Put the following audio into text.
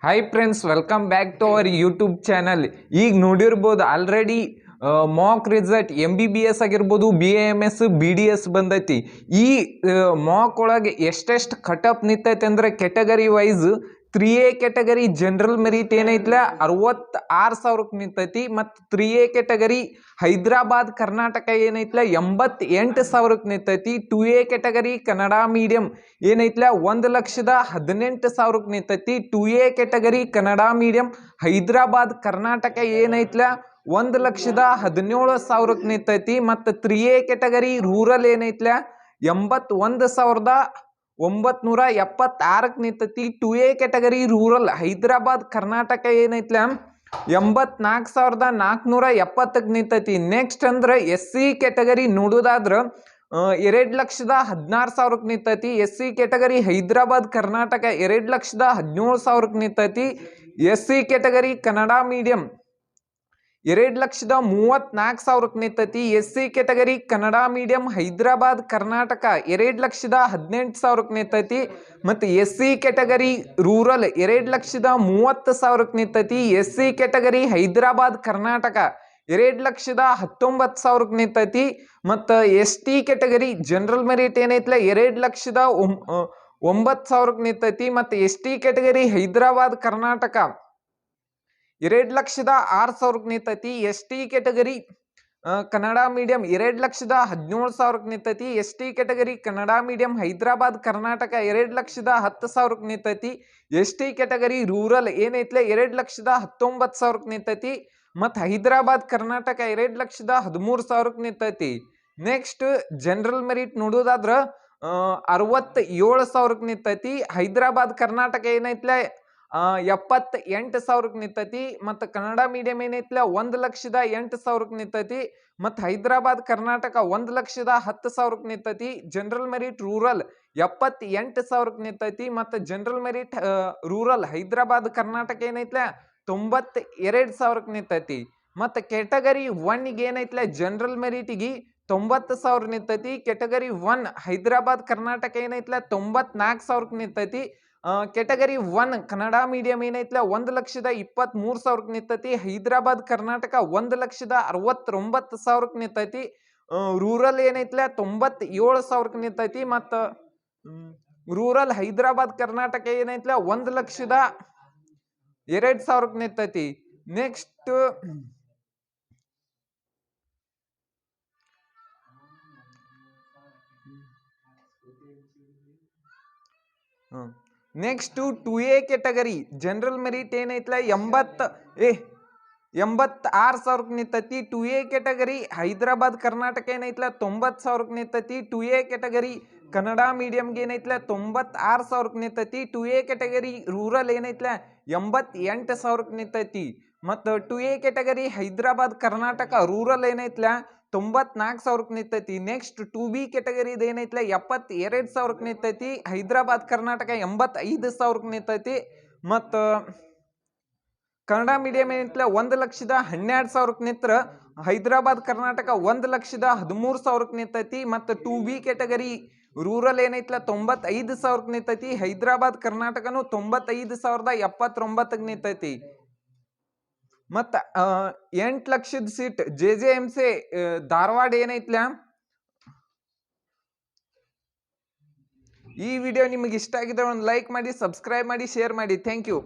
Hi friends, welcome back to our YouTube channel. ಈಗ ನೋಡಿರ್ಬೋದು already mock result MBBS ಆಗಿರ್ಬೋದು, BAMS BDS ಬಂದೈತಿ. ಈ ಮಾಕ್ ಒಳಗೆ ಎಷ್ಟೆಷ್ಟು ಕಟಪ್ ನಿಂತೈತೆ ಅಂದ್ರೆ category wise 3A category general merit ಏನೈತ್ಲ 66,000ಕ್ಕೆ ನಿಂತೈತಿ. ಮತ್ತು 3A ಕೆಟಗರಿ ಹೈದರಾಬಾದ್ ಕರ್ನಾಟಕ ಏನೈತ್ಲ 88,000ಕ್ಕೆ ನಿಂತೈತಿ. 2A ಕೆಟಗರಿ ಕನ್ನಡ ಮೀಡಿಯಂ ಏನೈತ್ಲ 1,18,000ಕ್ಕೆ ನಿಂತೈತಿ. 2A category Kannada medium Hyderabad Karnataka ಏನೈತ್ಲ 1,17,000ಕ್ಕೆ ನಿಂತೈತಿ. ಮತ್ತು 3A ಕೆಟಗರಿ ರೂರಲ್ ಏನೈತ್ಲ 81,976ಕ್ಕೆ ನಿಂತೈತಿ. 2A category rural Hyderabad Karnataka ಏನೈತ್ಲ 84,470ಕ್ಕೆ ನಿಂತೈತಿ. ನೆಕ್ಸ್ಟ್ ಅಂದ್ರೆ SC ಕೆಟಗರಿ ನೋಡೋದಾದ್ರೆ 2,16,000ಕ್ಕೆ ನಿಂತೈತಿ. SC ಕೆಟಗರಿ ಹೈದರಾಬಾದ್ ಕರ್ನಾಟಕ 2,17,000ಕ್ಕೆ ನಿಂತೈತಿ. SC ಕೆಟಗರಿ ಕನ್ನಡ ಮೀಡಿಯಂ 2,34,000ಕ್ಕೆ ನಿಂತೈತಿ. SC category Kannada medium Hyderabad Karnataka 2,18,000ಕ್ಕೆ ನಿಂತೈತಿ. ಮತ್ತು SC ಕೆಟಗರಿ ರೂರಲ್ 2,30,000ಕ್ಕೆ ನಿಂತೈತಿ. SC ಕೆಟಗರಿ ಹೈದರಾಬಾದ್ ಕರ್ನಾಟಕ 2,19,000ಕ್ಕೆ ನಿಂತೈತಿ. ಮತ್ತು ST ಕೆಟಗರಿ ಜನರಲ್ ಮೆರಿಟ್ ಏನೈತ್ಲ 2,09,000ಕ್ಕೆ ನಿಂತೈತಿ. ಮತ್ತು ST ಕೆಟಗರಿ ಹೈದರಾಬಾದ್ ಕರ್ನಾಟಕ 2,06,000ಕ್ಕೆ ನಿಂತೈತಿ. ST ಕೆಟಗರಿ ಕನ್ನಡ ಮೀಡಿಯಂ 2,17,000ಕ್ಕೆ ನಿಂತೈತಿ. ST category Kannada medium Hyderabad Karnataka 2,10,000ಕ್ಕೆ ನಿಂತೈತಿ. ST ಕೆಟಗರಿ ರೂರಲ್ ಏನೈತ್ಲೆ 2,19,000ಕ್ಕೆ ನಿಂತೈತಿ. ಮತ್ತು ಹೈದರಾಬಾದ್ ಕರ್ನಾಟಕ 2,13,000ಕ್ಕೆ ನಿಂತೈತಿ. ನೆಕ್ಸ್ಟ್ ಜನರಲ್ ಮೆರಿಟ್ ನೋಡೋದಾದ್ರೆ 67,000ಕ್ಕೆ ನಿಂತೈತಿ. ಹೈದರಾಬಾದ್ ಕರ್ನಾಟಕ ಏನೈತ್ಲೆ 78,000ಕ್ಕೆ ನಿಂತೈತಿ. ಮತ್ತು ಕನ್ನಡ ಮೀಡಿಯಂ ಏನೈತ್ಲ 1,08,000ಕ್ಕೆ ನಿಂತೈತಿ. ಮತ್ತು ಹೈದರಾಬಾದ್ ಕರ್ನಾಟಕ 1,10,000ಕ್ಕೆ ನಿಂತೈತಿ. ಜನರಲ್ ಮೆರಿಟ್ ರೂರಲ್ 78,000ಕ್ಕೆ ನಿಂತೈತಿ. ಮತ್ತು general merit rural Hyderabad Karnataka ಏನೈತ್ಲ 92,000ಕ್ಕೆ ನಿಂತೈತಿ. ಮತ್ತು ಕೆಟಗರಿ 1ಗೆ ಏನೈತ್ಲ ಜನರಲ್ ಮೆರಿಟಿಗೆ 90,000 ನಿಂತೈತಿ. ಕೆಟಗರಿ 1 ಹೈದರಾಬಾದ್ ಕರ್ನಾಟಕ ಏನೈತ್ಲ 94,000ಕ್ಕೆ ನಿಂತೈತಿ. ಕೆಟಗರಿ 1 ಕನ್ನಡ ಮೀಡಿಯಂ ಏನೈತ್ಲ 1,23,000ಕ್ಕೆ ನಿಂತೈತಿ. ಹೈದರಾಬಾದ್ ಕರ್ನಾಟಕ 1,69,000ಕ್ಕೆ ನಿಂತೈತಿ. ರೂರಲ್ ಏನೈತ್ಲ 97,000ಕ್ಕೆ ನಿಂತೈತಿ. ಮತ್ತು ರೂರಲ್ ಹೈದರಾಬಾದ್ ಕರ್ನಾಟಕ ಏನೈತ್ಲ 1,02,000ಕ್ಕೆ ನಿಂತೈತಿ. Next next 2A category general merit ಏನೈತ್ಲ 86,000ಕ್ಕೆ ನಿಂತೈತಿ. 2A ಕೆಟಗರಿ ಹೈದರಾಬಾದ್ ಕರ್ನಾಟಕ ಏನೈತ್ಲ 90,000ಕ್ಕೆ ನಿಂತೈತಿ. 2A ಕೆಟಗರಿ ಕನ್ನಡ ಮೀಡಿಯಂಗೆ ಏನೈತ್ಲ 96,000ಕ್ಕೆ ನಿಂತೈತಿ. 2A ಕೆಟಗರಿ ರೂರಲ್ ಏನೈತ್ಲ 88,000ಕ್ಕೆ ನಿಂತೈತಿ. ಮತ್ತು 2A category Hyderabad Karnataka rural ಏನೈತ್ಲ 94,000ಕ್ಕೆ ನಿಂತೈತಿ. ನೆಕ್ಸ್ಟ್ 2B ಕೆಟಗರಿ ಏನೈತ್ಲ 72,000ಕ್ಕೆ ನಿಂತೈತಿ. ಹೈದರಾಬಾದ್ ಕರ್ನಾಟಕ 85,000ಕ್ಕೆ ನಿಂತೈತಿ. ಮತ್ತು ಕನ್ನಡ ಮೀಡಿಯಂ ಏನೈತ್ಲ 1,12,000ಕ್ಕೆ ನಿಂತ್ರ ಹೈದರಾಬಾದ್ ಕರ್ನಾಟಕ 1,13,000ಕ್ಕೆ ನಿಂತೈತಿ. ಮತ್ತು 2B ಕೆಟಗರಿ ರೂರಲ್ ಏನೈತ್ಲ 95,000ಕ್ಕೆ ನಿಂತೈತಿ. ಹೈದರಾಬಾದ್ ಕರ್ನಾಟಕನು 95,079ಕ್ಕೆ ನಿಂತೈತಿ. ಮತ್ತು 8 ಲಕ್ಷದ ಸೀಟ್ JJMC ಧಾರವಾಡ ಏನೈತ್ಲ. ಈ ವಿಡಿಯೋ ನಿಮಗೆ ಇಷ್ಟ ಆಗಿದ್ರೆ ಒಂದು ಲೈಕ್ ಮಾಡಿ, ಸಬ್ಸ್ಕ್ರೈಬ್ ಮಾಡಿ, ಶೇರ್ ಮಾಡಿ. Thank you.